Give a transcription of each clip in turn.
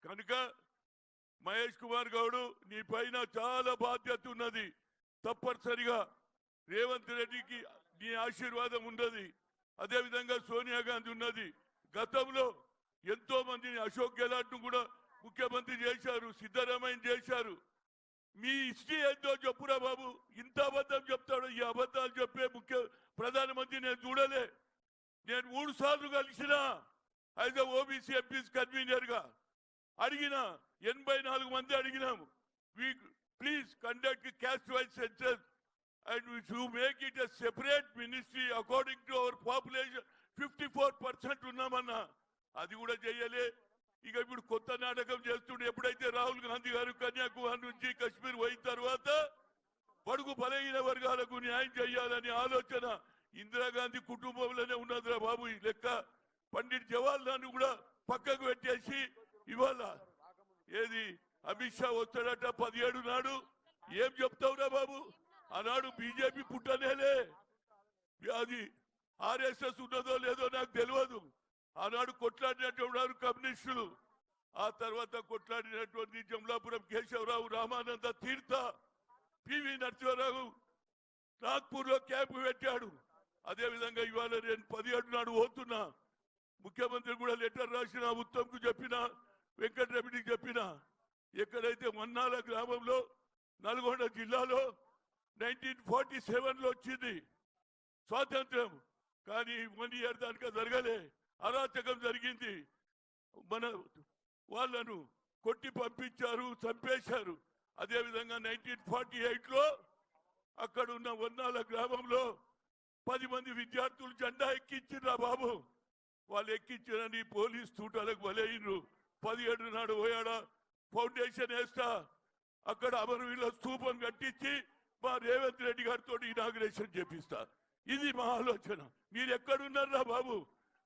కనుక మహేష్ కుమార్ గౌడ్ నీ పైన చాలా బాధ్యత ఉన్నది. తప్పనిసరిగా రేవంత్ రెడ్డికి నీ ఆశీర్వాదం ఉన్నది. అదేవిధంగా సోనియా గాంధీ ఉన్నది. గతంలో ఎంతో మందిని అశోక్ గెహ్లాట్ కూడా ముఖ్యమంత్రి చేశారు, సిద్ధరామయ్య చేశారు. మీ హిస్టరీ ఏందో చెప్పురా బాబు. ఇంత అబద్ధం చెప్తాడు. ఈ అబద్ధాలు చెప్పే ప్రధానమంత్రి నేను చూడలే. నేను 3 సార్లు కలిసిన యాజ్ ఓబీసీ ఎంపీస్ కన్వీనర్ గా అడిగిన 84 మంది అడిగినాము. Please conduct caste wise census and you make it a separate ministry according to our population. 54% ఉన్నామన్నా అది కూడా చేయలే. ఇక ఇప్పుడు కొత్త నాటకం చేస్తుండే. ఎప్పుడైతే రాహుల్ గాంధీ గారు కన్యాకుమారి నుంచి కశ్మీర్ పోయిన తర్వాత బడుగు బలహీన వర్గాలకు న్యాయం చేయాలని ఆలోచన ఇందిరాగాంధీ కుటుంబంలోనే ఉన్నదిరా బాబు. ఈ లెక్క పండిట్ జవహర్లాల్ కూడా పక్కకు పెట్టేసి ఇవాళ ఏది అమిత్ షా వస్తాడట 17 నాడు. ఏం చెప్తావురా బాబు? ఆనాడు బీజేపీ పుట్టనేలే. అది ఆర్ఎస్ఎస్ ఉన్నదో లేదో నాకు తెలియదు. ఆనాడు కొట్లాడినటువంటి కమ్యూనిస్టులు, ఆ తర్వాత కొట్లాడినటువంటి జమలాపురం కేశవరావు, రామానంద తీర్థ, పివి నరసింహారావు నాగ్పూర్ లో క్యాంపు పెట్టాడు. అదేవిధంగా ఇవాళ నేను 17 నాడు పోతున్నా. ముఖ్యమంత్రి కూడా లెటర్ రాసిన, ఉత్తమ్ కు చెప్పిన, వెంకటరెడ్డికి చెప్పిన. ఎక్కడైతే మన్నాల గ్రామంలో నల్గొండ జిల్లాలో 1947లో వచ్చింది స్వాతంత్రం, కానీ 1 ఇయర్ దానిక జరగలే. అరాచకం జరిగింది. మన వాళ్ళను కొట్టి పంపించారు, చంపేశారు. అదేవిధంగా 1948లో అక్కడ ఉన్న వన్నాల గ్రామంలో 10 మంది విద్యార్థులు జెండా ఎక్కించిర్రా బాబు. వాళ్ళు ఎక్కించినని పోలీస్ తూటాలకు బలైనరు. 17 నాడు పోయాడా ఫౌండేషన్ వేస్తా, అక్కడ అమరవీరుల స్తూపం కట్టించి మా రేవంత్ రెడ్డి గారితో ఇనాగ్రేషన్ చేపిస్తా. ఇది మా ఆలోచన. మీరు ఎక్కడున్నారా బాబు?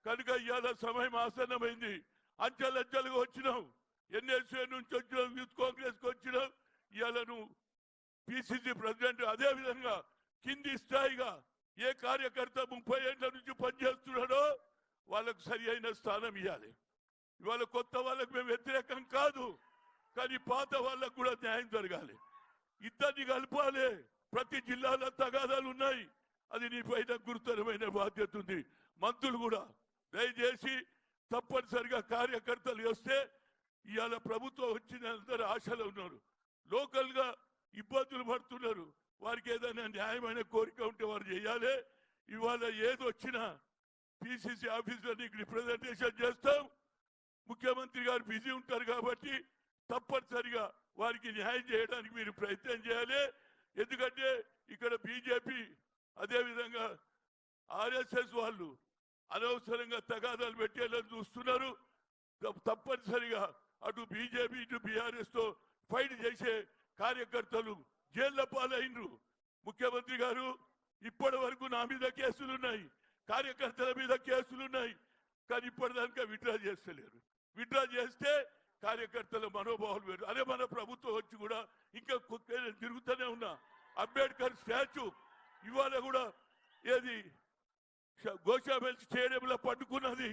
కనుక ఇవాళ సమయం ఆసన్నమైంది. అంచెలంచెలుగా వచ్చినాం. ఎన్ఎస్ఏ నుంచి వచ్చినాం, యూత్ కాంగ్రెస్ కి వచ్చినాం. ఇవాళ నువ్వు పిసిసి ప్రెసిడెంట్. అదేవిధంగా కింది స్థాయిగా ఏ కార్యకర్త 30 ఏళ్ల నుంచి పనిచేస్తున్నాడో వాళ్ళకు సరి అయిన స్థానం ఇవ్వాలి. ఇవాళ కొత్త వాళ్ళకు మేము వ్యతిరేకం కాదు, కానీ పాత వాళ్ళకు కూడా న్యాయం జరగాలి. ఇద్దరిని కలపాలి. ప్రతి జిల్లాలో తగాదాలు ఉన్నాయి. అది నీ పైన గురుతరమైన బాధ్యత ఉంది. మంత్రులు కూడా దయచేసి తప్పనిసరిగా కార్యకర్తలు వస్తే, ఇవాళ ప్రభుత్వం వచ్చిన అందరూ ఆశలు ఉన్నారు. లోకల్ గా ఇబ్బందులు పడుతున్నారు. వారికి ఏదైనా న్యాయమైన కోరిక ఉంటే వారు చేయాలి. ఇవాళ ఏది వచ్చినా పిసిసి ఆఫీసర్ని రిప్రజెంటేషన్ చేస్తాం. ముఖ్యమంత్రి గారు బిజీ ఉంటారు కాబట్టి తప్పనిసరిగా వారికి న్యాయం చేయడానికి మీరు ప్రయత్నం చేయాలి. ఎందుకంటే ఇక్కడ బీజేపీ అదేవిధంగా ఆర్ఎస్ఎస్ వాళ్ళు అనవసరంగా తగాదాలు పెట్టేయాలని చూస్తున్నారు. తప్పనిసరిగా అటు బీజేపీ ఇటు బీఆర్ఎస్ తో ఫైట్ చేసే కార్యకర్తలు జైళ్ల పాలైనరు. ముఖ్యమంత్రి గారు ఇప్పటి వరకు నా మీద కేసులున్నాయి, కార్యకర్తల మీద కేసులున్నాయి, కానీ ఇప్పటిదాకా విత్డ్రా చేస్తలేరు. విత్డ్రా చేస్తే కార్యకర్తల మనోభావాలు వేరు. అదే మన ప్రభుత్వం వచ్చి కూడా ఇంకా తిరుగుతూనే ఉన్నా. అంబేద్కర్ స్టాచ్యూ ఇవాళ కూడా ఏది గోషాబెల్ స్టేడియంలో పట్టుకున్నది.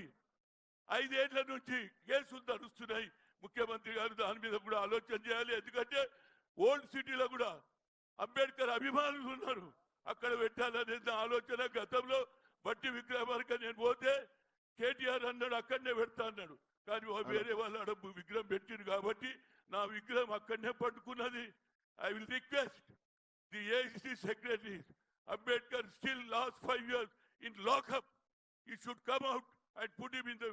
5 ఏళ్ల నుంచి కేసులు నడుస్తున్నాయి. ముఖ్యమంత్రి గారు దాని మీద కూడా ఆలోచన చేయాలి. ఎందుకంటే ఓల్డ్ సిటీలో కూడా అంబేద్కర్ అభిమానులు ఉన్నారు, అక్కడ పెట్టాలనే ఆలోచన. గతంలో బట్టి విక్రమార్క నేను పోతే కేటీఆర్ అన్నాడు అక్కడనే పెడతా అన్నాడు, కానీ వేరే వాళ్ళ అడబ్బు విగ్రహం పెట్టిండు కాబట్టి నా విగ్రహం అక్కడనే పట్టుకున్నది. I will request the AICC secretary, Ambedkar still last 5 years in lockup. He should come out and put him in the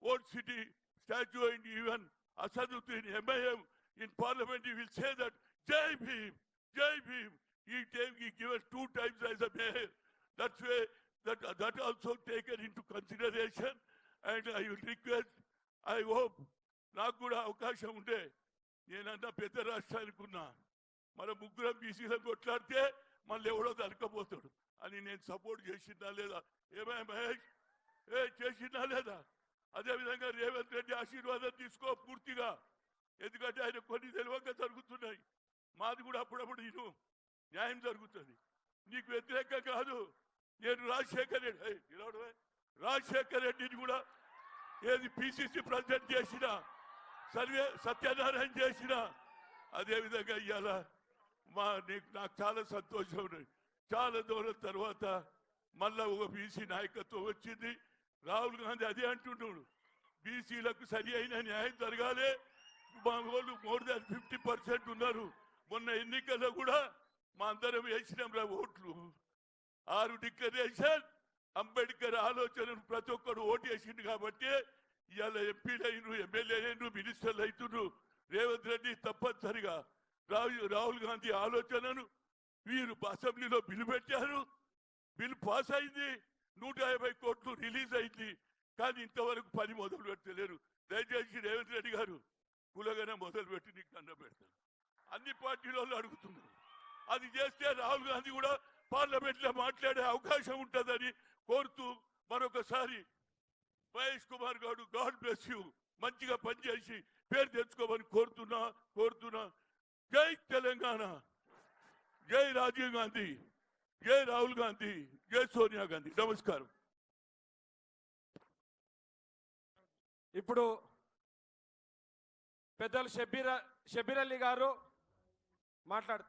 old city statue, and even Asaduddin MIM in parliament he will say that Jai Bhim, Jai Bhim. He given 2 times as a mayor. That's why that also taken into consideration. And I will request, I hope నాకు కూడా అవకాశం ఉంటే నేనన్నా పెద్ద రాష్ట్రానికి ఉన్నా, మన ముగ్గురం బీసీలను కొట్లాడితే మళ్ళీ ఎవడో దొరకపోతాడు అని నేను సపోర్ట్ చేసినా లేదా? ఏమై మహేష్ చేసినా లేదా? అదేవిధంగా రేవంత్ రెడ్డి ఆశీర్వాదం తీసుకో పూర్తిగా. ఎందుకంటే ఆయన కొన్ని తెలివగా జరుగుతున్నాయి. మాది కూడా అప్పుడప్పుడు ఇను న్యాయం జరుగుతుంది. నీకు వ్యతిరేకం కాదు. నేను రాజశేఖర్ రెడ్డిని కూడా ఏది పిసిసి ప్రెసిడెంట్ చేసిన సత్యనారాయణ చేసిన అదేవిధంగా ఇవాళ నాకు చాలా సంతోషం ఉన్నది. చాలా దూరం తర్వాత మళ్ళా ఒక బీసీ నాయకత్వం వచ్చింది. రాహుల్ గాంధీ అదే అంటున్నాడు, బీసీలకు సరి అయిన న్యాయం జరగాలి. మా వాళ్ళు మోర్ దాన్ 50% ఉన్నారు. మొన్న ఎన్నికల్లో కూడా మా అందరం వేసినాం రా ఓట్లు. 6 డిక్లరేషన్ అంబేద్కర్ ఆలోచనను ప్రతి ఒక్కరు ఓటు వేసిండు కాబట్టి ఇవాళ ఎంపీలు అయినరు, ఎమ్మెల్యేలు అయినరు, మినిస్టర్లు అవుతున్నారు. రేవంత్ రెడ్డి తప్పనిసరిగా రాహుల్ గాంధీ ఆలోచనను వీరు అసెంబ్లీలో బిల్లు పెట్టారు. బిల్లు పాస్ అయింది. 150 కోట్లు రిలీజ్ అయింది. కానీ ఇంతవరకు పని మొదలు పెట్టలేరు. దయచేసి రేవంత్ రెడ్డి గారు కులగానే మొదలు పెట్టి నీకు దండ పెడతారు. అన్ని పార్టీల వాళ్ళు అడుగుతున్నారు. అది చేస్తే రాహుల్ గాంధీ కూడా పార్లమెంట్ లో మాట్లాడే అవకాశం ఉంటుందని కోరుతూ మరొకసారి Mahesh Kumar Goud God bless you, మంచిగా పనిచేసి పేరు తెచ్చుకోమని కోరుతున్నా. జై తెలంగాణ, జై రాజీవ్ గాంధీ, జై రాహుల్ గాంధీ, జై సోనియా గాంధీ. నమస్కారం. ఇప్పుడు పెద్దలు షబ్బీర్ అలీ గారు మాట్లాడుతారు.